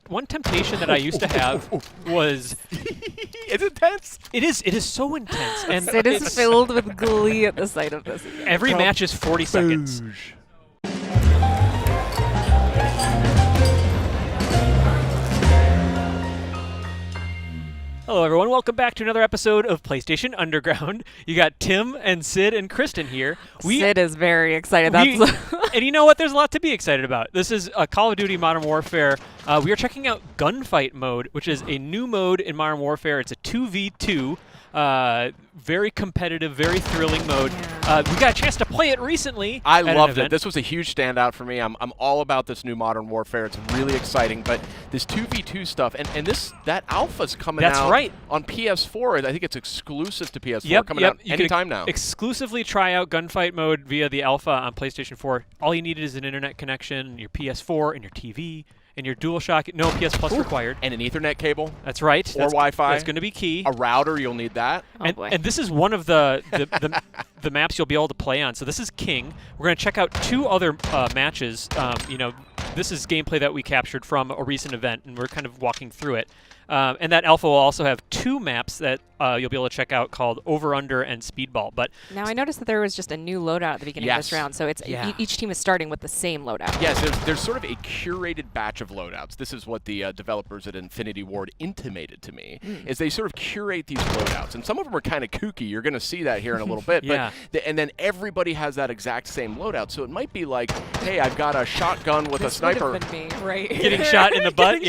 One temptation that I used to have was... It's intense. It is so intense. And Sid is filled with glee at the sight of this. every match is 40 seconds. Hello, everyone. Welcome back to another episode of PlayStation Underground. You got Tim and Sid and Kristen here. Sid is very excited. And you know what? There's a lot to be excited about. This is Call of Duty Modern Warfare. We are checking out Gunfight mode, which is a new mode in Modern Warfare. It's a 2v2. Very competitive, very thrilling mode. We got a chance to play it recently. I loved it. This was a huge standout for me. I'm all about this new Modern Warfare. It's really exciting. But this 2v2 stuff, and that alpha's coming out on PS4. I think it's exclusive to PS4, coming out anytime now. Exclusively try out Gunfight mode via the alpha on PlayStation 4. All you needed is an internet connection, your PS4, and your TV. And your DualShock, no PS Plus required. And an Ethernet cable. That's right. Or Wi-Fi. That's going to be key. A router, you'll need that. And this is one of the maps you'll be able to play on. So this is King. We're going to check out two other matches. This is gameplay that we captured from a recent event, and we're kind of walking through it. And that alpha will also have two maps that you'll be able to check out called Over, Under, and Speedball. But now I noticed that there was just a new loadout at the beginning of this round, so it's each team is starting with the same loadout. Yes, there's sort of a curated batch of loadouts. This is what the developers at Infinity Ward intimated to me, is they sort of curate these loadouts. And some of them are kind of kooky. You're going to see that here in a little bit. And then everybody has that exact same loadout. So it might be like, hey, I've got a shotgun with a sniper. Would have been me, right? Getting shot in the butt?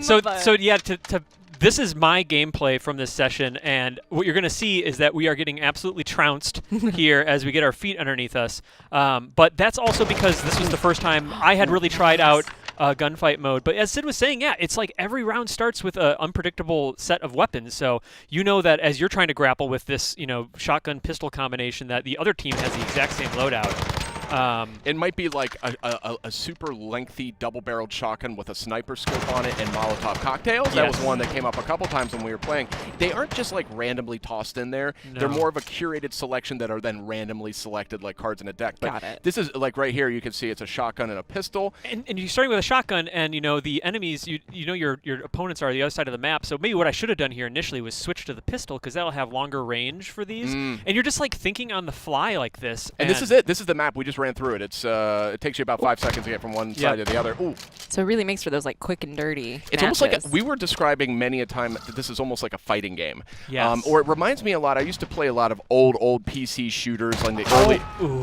So this is my gameplay from this session, and what you're going to see is that we are getting absolutely trounced here as we get our feet underneath us. But that's also because this was the first time I had really tried out gunfight mode. But as Sid was saying, it's like every round starts with an unpredictable set of weapons. So you know that as you're trying to grapple with this, shotgun pistol combination, that the other team has the exact same loadout. It might be like a super lengthy double-barreled shotgun with a sniper scope on it and Molotov cocktails. Yes. That was one that came up a couple times when we were playing. They aren't just like randomly tossed in there. No. They're more of a curated selection that are then randomly selected like cards in a deck. But Got it. This is like right here. You can see it's a shotgun and a pistol. And you're starting with a shotgun, and the enemies, your opponents are the other side of the map. So maybe what I should have done here initially was switch to the pistol because that'll have longer range for these. And you're just like thinking on the fly like this. And this is it. This is the map we just ran through it. It's it takes you about 5 seconds to get from one side to the other. Ooh. So it really makes for those like quick and dirty It's matches. almost like we were describing many a time that this is almost like a fighting game. Yes. Or it reminds me a lot. I used to play a lot of old PC shooters like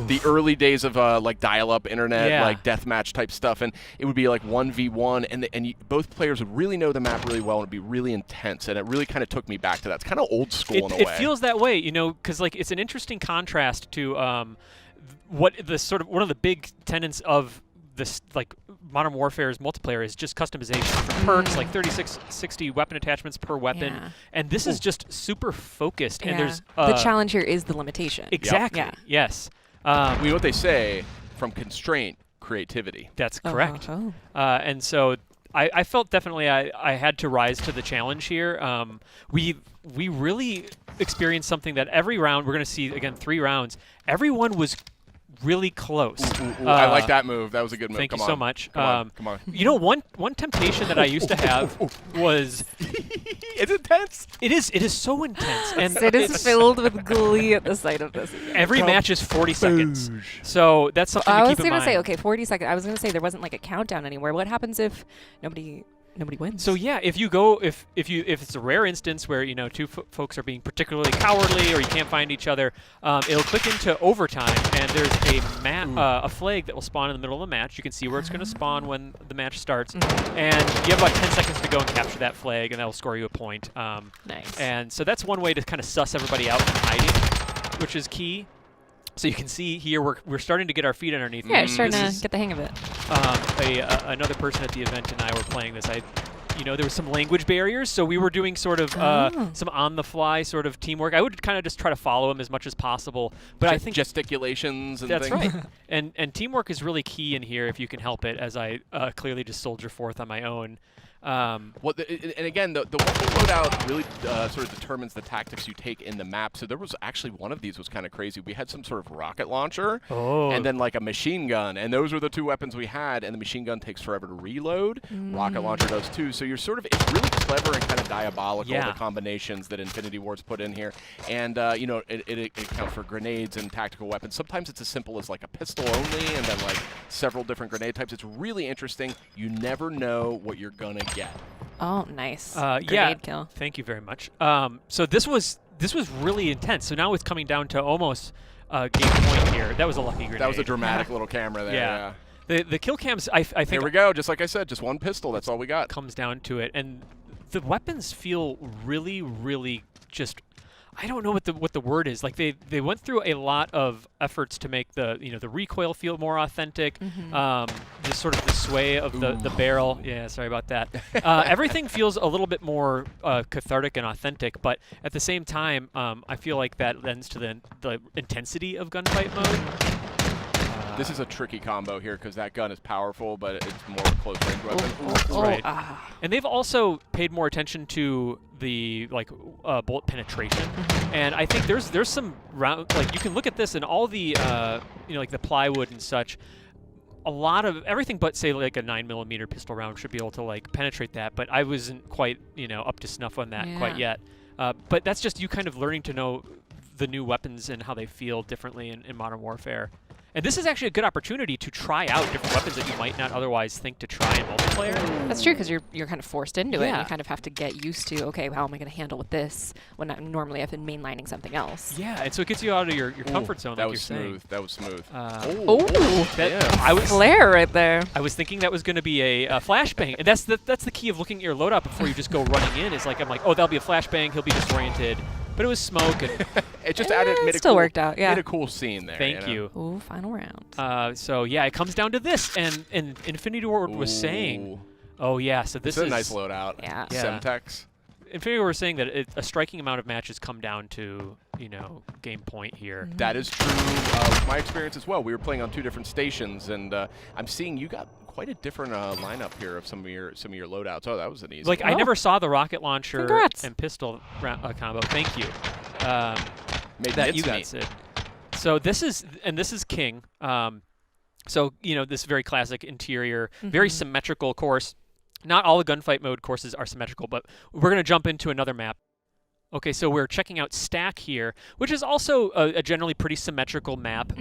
the early days of like dial-up internet, like deathmatch type stuff, and it would be like 1v1, and both players would really know the map really well, and it'd be really intense, and it really kind of took me back to that. It's kind of old school in a way. It feels that way, because like it's an interesting contrast to what the sort of one of the big tenets of this like Modern Warfare's multiplayer is just customization for perks, like 60 weapon attachments per weapon, and this is just super focused. And there's the challenge here is the limitation. Exactly. Yep. Yes. What they say, from constraint, creativity. That's correct. And so I felt definitely I had to rise to the challenge here. We really experienced something that every round, we're going to see again 3 rounds, everyone was really close. I like that move. That was a good move. Thank you so much. Come on. One temptation that I used to have was... It's intense. It is so intense. And Sid is filled with glee at the sight of this. Every match is 40 seconds. So that's something to keep in mind. I was going to say, okay, 40 seconds. I was going to say there wasn't like a countdown anywhere. What happens if nobody wins? So if you go, if it's a rare instance where two folks are being particularly cowardly or you can't find each other, it'll click into overtime, and there's a flag that will spawn in the middle of the match. You can see where it's going to spawn when the match starts, and you have about 10 seconds to go and capture that flag, and that'll score you a point. Nice. And so that's one way to kind of suss everybody out from hiding, which is key. So you can see here we're starting to get our feet underneath. Yeah, starting to get the hang of it. Another person at the event and I were playing this. There was some language barriers, so we were doing sort of some on-the-fly sort of teamwork. I would kind of just try to follow him as much as possible, but I think gesticulations and that's things. right. And teamwork is really key in here if you can help it. As I clearly just soldier forth on my own. Well, and again, the weapon loadout really sort of determines the tactics you take in the map. So there was actually one of these was kind of crazy. We had some sort of rocket launcher and then like a machine gun, and those were the two weapons we had. And the machine gun takes forever to reload. Rocket launcher does too. So you're sort of, it's really clever and kind of diabolical, the combinations that Infinity Ward's put in here. And you know, it accounts for grenades and tactical weapons. Sometimes it's as simple as like a pistol only, and then like several different grenade types. It's really interesting. You never know what you're gonna get. Oh, nice. Grenade kill. Thank you very much. So this was really intense. So now it's coming down to almost game point here. That was a lucky grenade. That was a dramatic little camera there. Yeah. The kill cams, I think. Here we go. Just like I said, just one pistol. That's all we got. Comes down to it, and the weapons feel really, really just. I don't know what the word is. Like they went through a lot of efforts to make the the recoil feel more authentic. Just sort of the sway of the barrel. Yeah, sorry about that. Everything feels a little bit more cathartic and authentic, but at the same time, I feel like that lends to the intensity of gunfight mode. This is a tricky combo here because that gun is powerful, but it's more a close-range weapon. Right. And they've also paid more attention to the bullet penetration, and I think there's some round you can look at this and all the like the plywood and such. A lot of everything but say like a 9mm pistol round should be able to like penetrate that, but I wasn't quite up to snuff on that quite yet. But that's just you kind of learning to know the new weapons and how they feel differently in Modern Warfare. And this is actually a good opportunity to try out different weapons that you might not otherwise think to try in multiplayer. That's true, because you're kind of forced into it. And you kind of have to get used to, okay, how am I going to handle with this when normally I've been mainlining something else. Yeah, and so it gets you out of your comfort zone. That was smooth. That was smooth. I was flare right there. I was thinking that was going to be a flashbang, and that's the key of looking at your loadout before you just go running in. Is like I'm like, oh, that'll be a flashbang. He'll be disoriented. But it was smoke, and it just added. It still worked out. Yeah, made a cool scene there. Thank you. Ooh, final round. So yeah, it comes down to this, and Infinity Ward was saying, oh yeah, so this is a nice loadout. Yeah. Semtex. Infinity Ward was saying that a striking amount of matches come down to game point here. That is true. With my experience as well. We were playing on 2 different stations, and I'm seeing you got quite a different lineup here of some of your loadouts. Oh, that was an easy. Like I never saw the rocket launcher Congrats. and pistol combo. Thank you. Made that you got it. So this is King. So this very classic interior, very symmetrical course. Not all the gunfight mode courses are symmetrical, but we're gonna jump into another map. Okay, so we're checking out Stack here, which is also a generally pretty symmetrical map.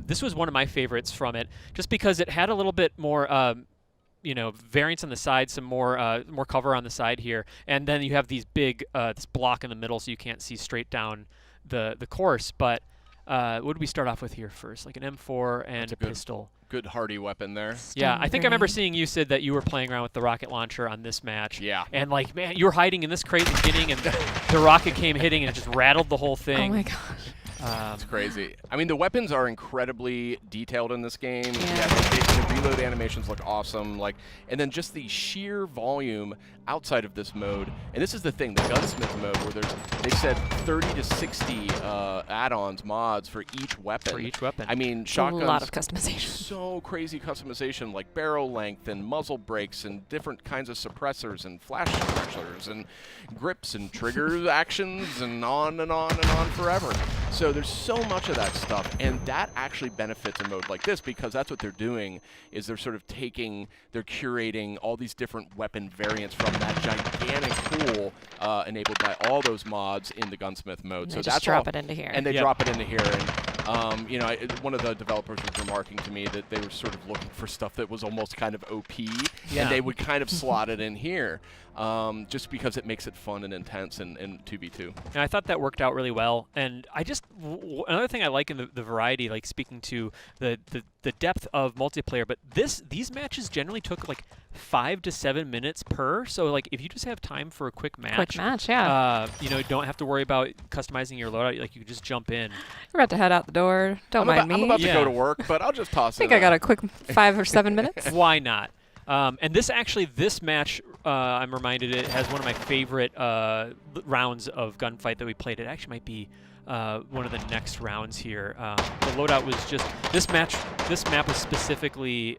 This was one of my favorites from it, just because it had a little bit more, variance on the side, some more cover on the side here, and then you have these big this block in the middle, so you can't see straight down the course. But what did we start off with here first? Like an M4 and a pistol. Good hardy weapon there. Yeah, I think I remember seeing you said that you were playing around with the rocket launcher on this match. Yeah. And like, man, you were hiding in this crate in the beginning, and the rocket came hitting, and it just rattled the whole thing. Oh my gosh. It's crazy. I mean, the weapons are incredibly detailed in this game. Yeah, the reload animations look awesome. And then just the sheer volume outside of this mode. And this is the thing, the gunsmith mode, where they've said 30 to 60 add-ons, mods for each weapon. I mean, shotguns. A lot of customization. So crazy customization, like barrel length and muzzle brakes and different kinds of suppressors and flash suppressors and grips and trigger actions and on and on and on forever. So there's so much of that stuff, and that actually benefits a mode like this, because that's what they're doing, is they're sort of they're curating all these different weapon variants from that gigantic pool enabled by all those mods in the gunsmith mode. So that's drop it into here. And they drop it into here. And one of the developers was remarking to me that they were sort of looking for stuff that was almost kind of OP, and they would kind of slot it in here, just because it makes it fun and intense in 2v2. And I thought that worked out really well. And I just another thing I like in the variety, like speaking to the depth of multiplayer, but these matches generally took like 5 to 7 minutes per. So like if you just have time for a quick match, you don't have to worry about customizing your loadout. Like you can just jump in. We're about to head out the door. Don't mind me. I'm about to go to work, but I'll just toss it. I think I got a quick 5 or 7 minutes. Why not? And this match, I'm reminded, it has one of my favorite rounds of gunfight that we played. It actually might be one of the next rounds here. The loadout was just this map was specifically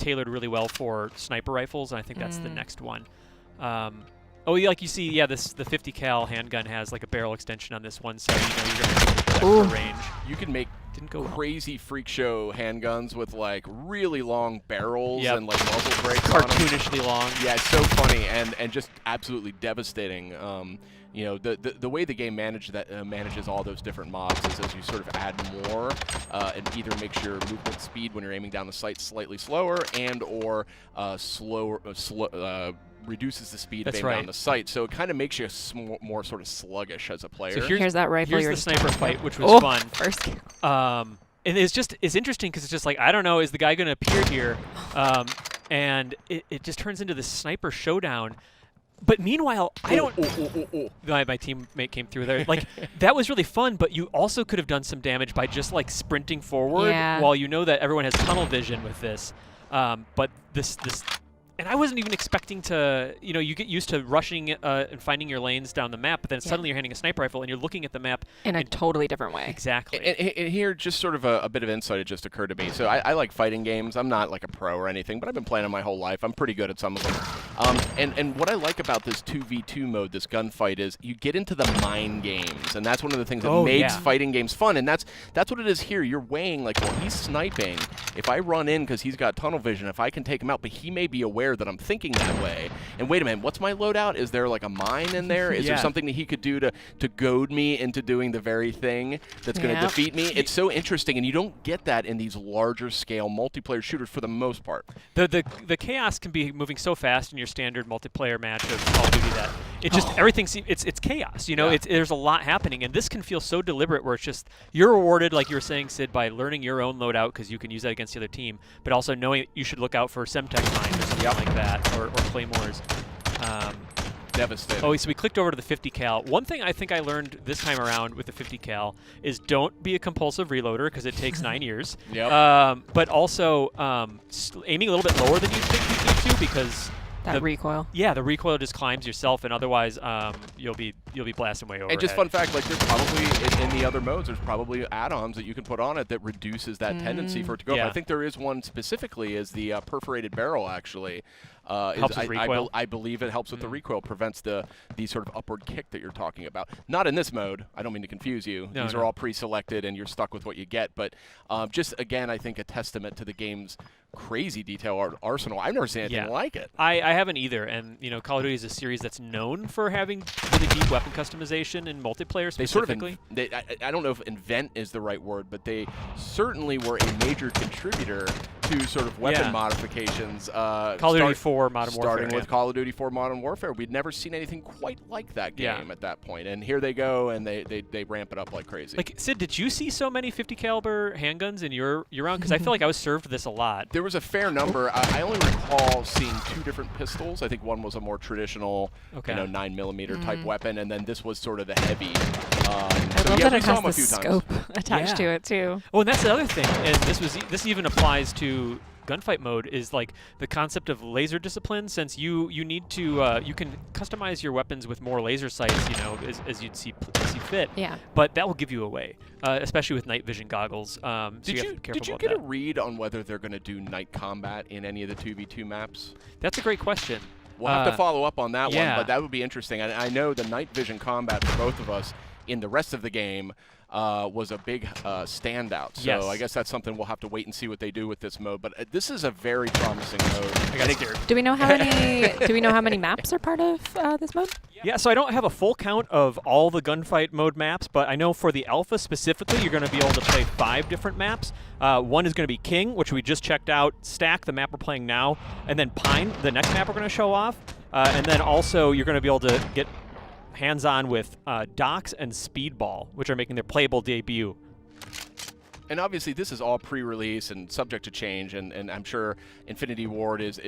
tailored really well for sniper rifles, and I think that's the next one. Oh, yeah, like you see, yeah, the 50 cal handgun has like a barrel extension on this one, so you know you're going to get extra range. You can make crazy freak show handguns with like really long barrels and like muzzle brakes, cartoonishly long. Yeah, it's so funny and just absolutely devastating. You know, the way the game manages all those different mobs is as you sort of add more, and either makes your movement speed when you're aiming down the sight slightly slower, and or reduces the speed of aiming down the sight, so it kind of makes you more sort of sluggish as a player. So here's that rifle. Here's the sniper fight, which was fun. First kill. And it's interesting because it's just like, I don't know, is the guy going to appear here? And it just turns into this sniper showdown. But meanwhile, I don't. My teammate came through there. Like that was really fun, but you also could have done some damage by just like sprinting forward while you know that everyone has tunnel vision with this. But this. And I wasn't even expecting to, you know, you get used to rushing and finding your lanes down the map, but then suddenly you're handing a sniper rifle and you're looking at the map in a totally different way. Exactly. And here, just sort of a bit of insight had just occurred to me. So I like fighting games. I'm not like a pro or anything, but I've been playing them my whole life. I'm pretty good at some of them. And what I like about this 2v2 mode, this gunfight, is you get into the mind games, and that's one of the things that makes fighting games fun. And that's what it is here. You're weighing like, well, he's sniping. If I run in because he's got tunnel vision, if I can take him out, but he may be aware that I'm thinking that way. And wait a minute, what's my loadout? Is there like a mine in there? Is there something that he could do to goad me into doing the very thing that's going to defeat me? It's so interesting, and you don't get that in these larger scale multiplayer shooters for the most part. The chaos can be moving so fast in your standard multiplayer match of Call of Duty that it just everything it's chaos. You know, there's a lot happening, and this can feel so deliberate where it's just you're rewarded, like you were saying, Sid, by learning your own loadout because you can use that against the other team, but also knowing that you should look out for Semtex mines or something like that, or claymores. Devastating. Oh, so we clicked over to the 50 cal. One thing I think I learned this time around with the 50 cal is don't be a compulsive reloader because it takes 9 years. But also aiming a little bit lower than you think you need to because that recoil. Yeah, the recoil just climbs yourself, and otherwise you'll be blasting way over. And just fun fact, like there's probably in the other modes, there's probably add-ons that you can put on it that reduces that tendency for it to go up. I think there is one specifically is the perforated barrel actually. Helps with recoil. I believe it helps with the recoil, prevents the sort of upward kick that you're talking about. Not in this mode. I don't mean to confuse you. These are all pre-selected, and you're stuck with what you get. But just, again, I think a testament to the game's crazy detail arsenal. I've never seen anything like it. I haven't either. And, you know, Call of Duty is a series that's known for having really deep weapon customization in multiplayer specifically. They sort of I don't know if invent is the right word, but they certainly were a major contributor to sort of weapon modifications. Call of Duty 4 Modern Warfare. Starting with Call of Duty 4 Modern Warfare. We'd never seen anything quite like that game at that point. And here they go, and they ramp it up like crazy. Like, Sid, did you see so many 50 caliber handguns in your round? Because I feel like I was served this a lot. There was a fair number. I only recall seeing 2 different pistols. I think one was a more traditional, 9mm type weapon, and then this was sort of the heavy. I love that it has the scope attached to it too. Oh, and that's the other thing, and this even applies to gunfight mode, is like the concept of laser discipline, since you need to you can customize your weapons with more laser sights, you know, as you'd see fit. Yeah. But that will give you away, especially with night vision goggles. Did you get a read on whether they're going to do night combat in any of the 2v2 maps? That's a great question. We'll have to follow up on that one, but that would be interesting. I know the night vision combat for both of us in the rest of the game was a big standout. So I guess that's something we'll have to wait and see what they do with this mode. But this is a very promising mode. I got scared. Do we know how many? Do we know how many maps are part of this mode? Yeah, so I don't have a full count of all the gunfight mode maps, but I know for the alpha specifically, you're going to be able to play 5 different maps. One is going to be King, which we just checked out. Stack, the map we're playing now, and then Pine, the next map we're going to show off. And then also you're going to be able to get hands-on with Docks and Speedball, which are making their playable debut. And obviously, this is all pre-release and subject to change, and I'm sure Infinity Ward is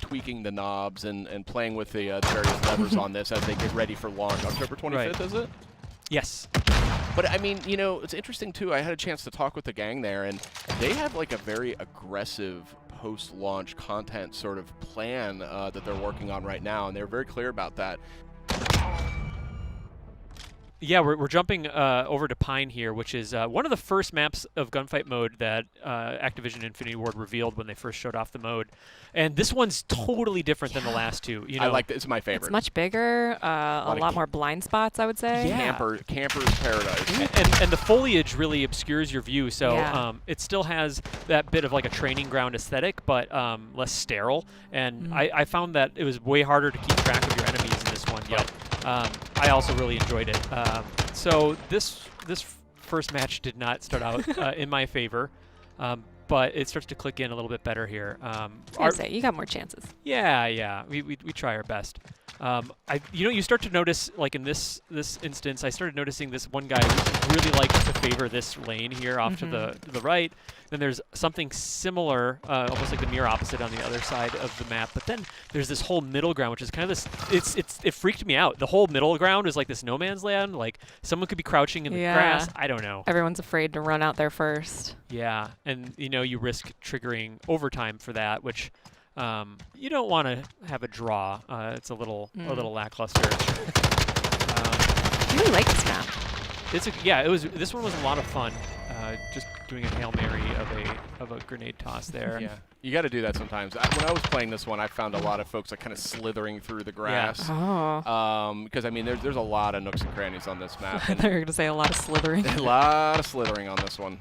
tweaking the knobs and playing with the various levers on this as they get ready for launch. October 25th, is it? Yes. But, I mean, you know, it's interesting, too. I had a chance to talk with the gang there, and they have, like, a very aggressive post-launch content sort of plan that they're working on right now, and they're very clear about that. Yeah, we're jumping over to Pine here, which is one of the first maps of Gunfight mode that Activision Infinity Ward revealed when they first showed off the mode. And this one's totally different than the last two. You know, I like this. It's my favorite. It's much bigger, a lot more blind spots, I would say. Yeah. Camper's paradise. And the foliage really obscures your view, so it still has that bit of like a training ground aesthetic, but less sterile. And I found that it was way harder to keep track of your enemies in this one. But I also really enjoyed it. So this first match did not start out in my favor, but it starts to click in a little bit better here. You got more chances. Yeah, we try our best. You start to notice, like in this instance, I started noticing this one guy really likes to favor this lane here off to the right. Then there's something similar, almost like the mirror opposite on the other side of the map. But then there's this whole middle ground, which is kind of this. It freaked me out. The whole middle ground is like this no man's land. Like someone could be crouching in the grass. I don't know. Everyone's afraid to run out there first. Yeah, and you risk triggering overtime for that, which. You don't want to have a draw. It's a little lackluster. I really like this map. This one was a lot of fun. Just doing a Hail Mary of a grenade toss there. Yeah, you got to do that sometimes. When I was playing this one, I found a lot of folks like kind of slithering through the grass. Yeah. Because I mean, there's a lot of nooks and crannies on this map. I thought you were going to say a lot of slithering. A lot of slithering on this one.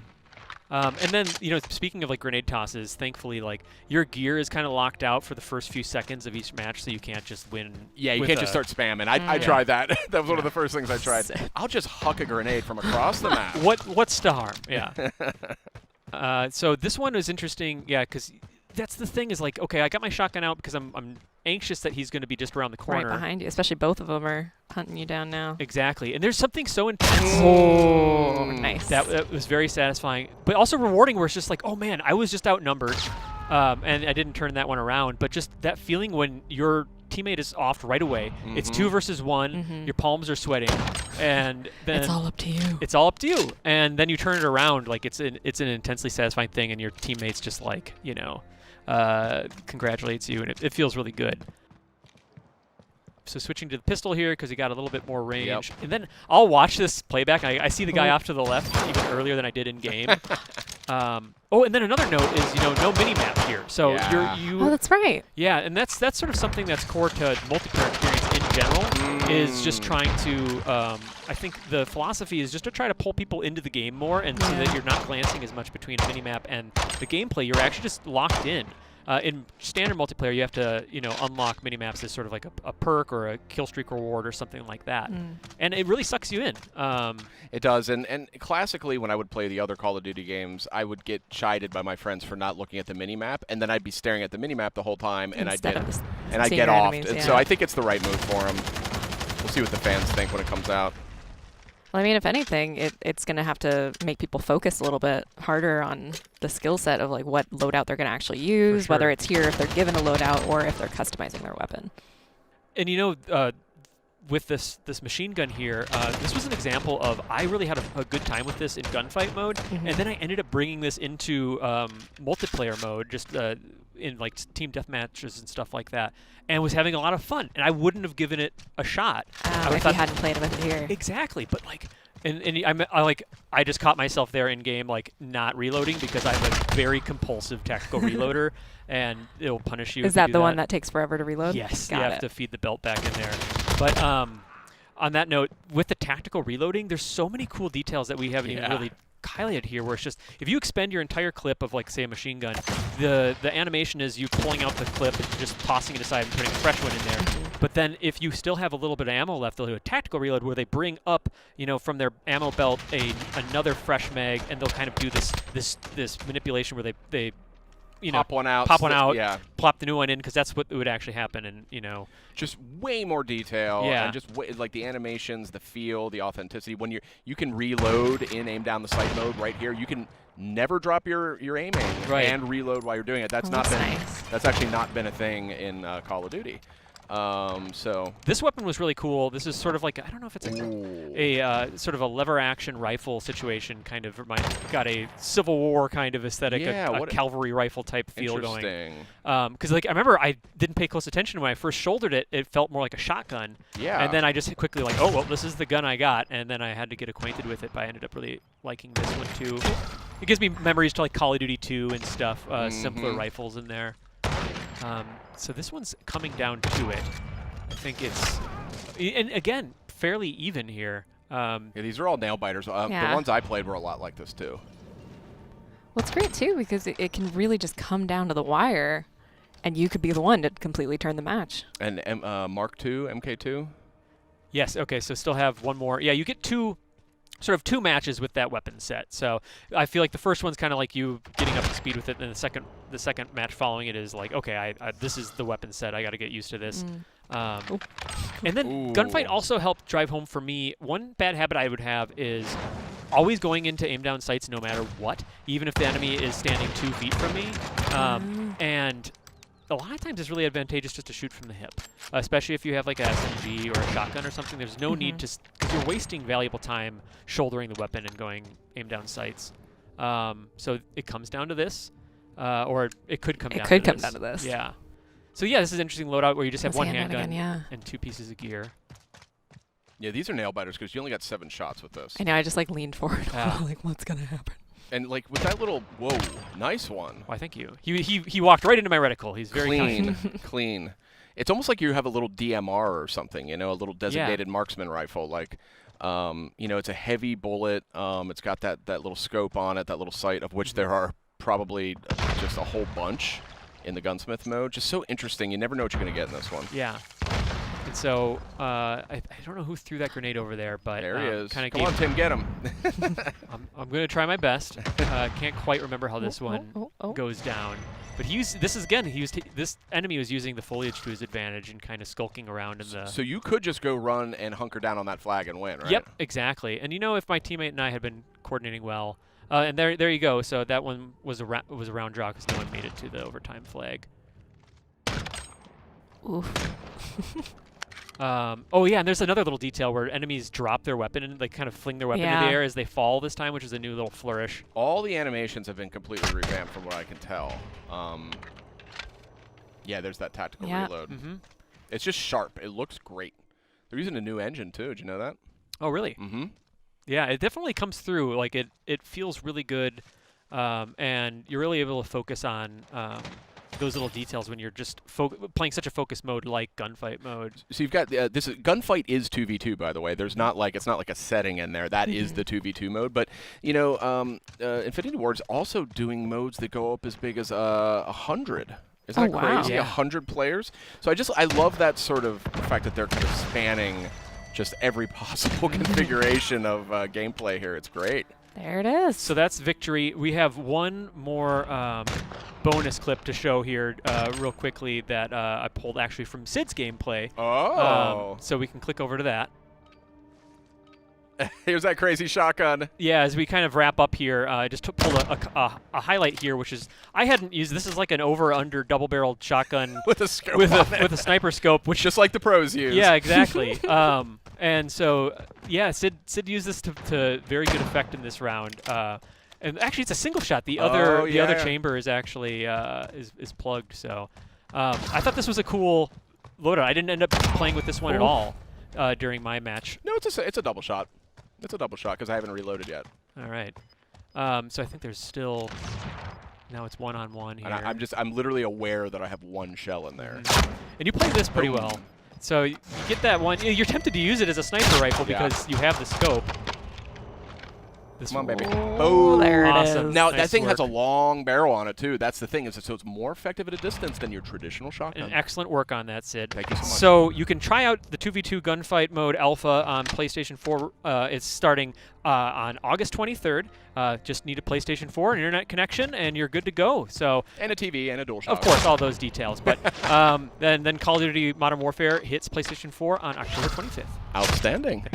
And then, speaking of like grenade tosses, thankfully, like your gear is kind of locked out for the first few seconds of each match, so you can't just win. Yeah, you can't just start spamming. I tried that. That was one of the first things I tried. I'll just huck a grenade from across the map. What's to harm? Yeah. So this one is interesting, because that's the thing is like, okay, I got my shotgun out because I'm anxious that he's going to be just around the corner. Right behind you, especially both of them are hunting you down now. Exactly. And there's something so intense. Oh, nice. That was very satisfying, but also rewarding where it's just like, oh man, I was just outnumbered, and I didn't turn that one around. But just that feeling when your teammate is off right away, it's 2 versus 1, your palms are sweating, and then it's all up to you. It's all up to you. And then you turn it around, like it's an intensely satisfying thing, and your teammate's just like, congratulates you, and it feels really good. So switching to the pistol here because he got a little bit more range. And then I'll watch this playback. I see the guy off to the left even earlier than I did in game. And then another note is, no mini-map here. So Oh, that's right. Yeah, and that's sort of something that's core to multiplayer experience in general, is just trying to, I think the philosophy is just to try to pull people into the game more, and so that you're not glancing as much between a mini-map and the gameplay. You're actually just locked in. In standard multiplayer, you have to, unlock minimaps as sort of like a perk or a kill streak reward or something like that. And it really sucks you in. It does. And classically, when I would play the other Call of Duty games, I would get chided by my friends for not looking at the minimap, and then I'd be staring at the minimap the whole time, and I'd get off. And so I think it's the right move for them. We'll see what the fans think when it comes out. Well, I mean, if anything, it's going to have to make people focus a little bit harder on the skill set of like what loadout they're going to actually use, whether it's here if they're given a loadout or if they're customizing their weapon. And with this machine gun here, this was an example of I really had a good time with this in gunfight mode, and then I ended up bringing this into multiplayer mode, just in like team deathmatches and stuff like that, and was having a lot of fun. And I wouldn't have given it a shot if you hadn't played with it here. Exactly, but like, I just caught myself there in game, like not reloading because I'm a very compulsive tactical reloader, and it'll punish you. Is that the one that takes forever to reload? Yes, you have to feed the belt back in there. But on that note, with the tactical reloading, there's so many cool details that we haven't even really highlighted here, where it's just if you expend your entire clip of like say a machine gun, the animation is you pulling out the clip and just tossing it aside and putting a fresh one in there. But then if you still have a little bit of ammo left, they'll do a tactical reload where they bring up, from their ammo belt another fresh mag, and they'll kind of do this manipulation where they pop one out, plop the new one in, because that's what would actually happen, and just way more detail, and just like the animations, the feel, the authenticity. When you can reload in aim down the sight mode right here, you can never drop your aiming and reload while you're doing it. That's that's actually not been a thing in Call of Duty. So this weapon was really cool. This is sort of like, I don't know if it's a sort of a lever action rifle situation, kind of got a Civil War kind of aesthetic, a cavalry rifle type feel going. Because like I remember I didn't pay close attention when I first shouldered it. It felt more like a shotgun. Yeah. And then I just quickly like, oh well, this is the gun I got, and then I had to get acquainted with it. But I ended up really liking this one too. It gives me memories to like Call of Duty 2 and stuff. Simpler rifles in there. So this one's coming down to it. I think it's, and again, fairly even here. Yeah, these are all nail biters. The ones I played were a lot like this too. Well, it's great too because it can really just come down to the wire, and you could be the one to completely turn the match. And Mark II, MK2? Yes, okay, so still have one more. Yeah, you get two matches with that weapon set. So I feel like the first one's kind of like you getting up to speed with it, and the second match following it is like, okay, this is the weapon set. I got to get used to this. And then Gunfight also helped drive home for me. One bad habit I would have is always going into aim down sights no matter what, even if the enemy is standing 2 feet from me. And a lot of times it's really advantageous just to shoot from the hip, especially if you have like a SMG or a shotgun or something. There's no need to, because you're wasting valuable time shouldering the weapon and going aim down sights. So it comes down to this, or it could come down to this. Yeah. So yeah, this is an interesting loadout where you just have one handgun and 2 pieces of gear. Yeah, these are nail biters because you only got 7 shots with this. I know, I just like leaned forward. Like, what's gonna happen? And like with that little, whoa, nice one. Why, thank you. He walked right into my reticle. He's very clean, clean. It's almost like you have a little DMR or something, you know, a little designated marksman rifle. Like, you know, it's a heavy bullet. It's got that little scope on it, that little sight, of which there are probably just a whole bunch in the gunsmith mode. Just so interesting. You never know what you're going to get in this one. Yeah. And so I don't know who threw that grenade over there, but there he is. Come on, Tim, get him. I'm going to try my best. Can't quite remember how this one goes down. But this enemy was using the foliage to his advantage and kind of skulking around in the. So you could just go run and hunker down on that flag and win, right? Yep, exactly. And you know, if my teammate and I had been coordinating well, and there you go. So that one was a round draw because no one made it to the overtime flag. Oof. Oh yeah, and there's another little detail where enemies drop their weapon and they kind of fling their weapon in the air as they fall this time, which is a new little flourish. All the animations have been completely revamped from what I can tell. Yeah, there's that tactical reload. It's just sharp. It looks great. They're using a new engine too. Did you know that? Oh really? Yeah, it definitely comes through. Like it feels really good, and you're really able to focus on those little details when you're just playing such a focus mode like gunfight mode. So you've got this gunfight is 2v2, by the way. There's not like it's not like a setting in there. That is the 2v2 mode. But you know, Infinity Ward's also doing modes that go up as big as 100. Isn't that crazy? Yeah. 100 players. So I love that sort of the fact that they're kind of spanning just every possible configuration of gameplay here. It's great. There it is. So that's victory. We have one more bonus clip to show here real quickly that I pulled actually from Sid's gameplay. Oh. So we can click over to that. Here's that crazy shotgun. Yeah, as we kind of wrap up here, I just pulled a highlight here, which is I hadn't used. This is like an over/under double-barreled shotgun with a scope with a sniper scope, which just like the pros use. Yeah, exactly. And so yeah, Sid used this to very good effect in this round. And actually, it's a single shot. The other chamber is actually is plugged. So I thought this was a cool loadout. I didn't end up playing with this one at all during my match. No, it's a double shot. It's a double shot because I haven't reloaded yet. All right. So I think there's still now it's one-on-one here. And I'm literally aware that I have one shell in there. And you play this pretty well. So you get that one. You're tempted to use it as a sniper rifle because you have the scope. Come on, baby. Oh, there it is. Now, that thing has a long barrel on it, too. That's the thing. So it's more effective at a distance than your traditional shotgun. And excellent work on that, Sid. Thank you so much. So you can try out the 2v2 Gunfight mode alpha on PlayStation 4. It's starting on August 23rd. Just need a PlayStation 4, an internet connection, and you're good to go. So and a TV and a DualShock. Of course, all those details. But then Call of Duty Modern Warfare hits PlayStation 4 on October 25th. Outstanding.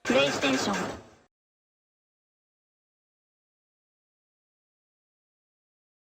PlayStation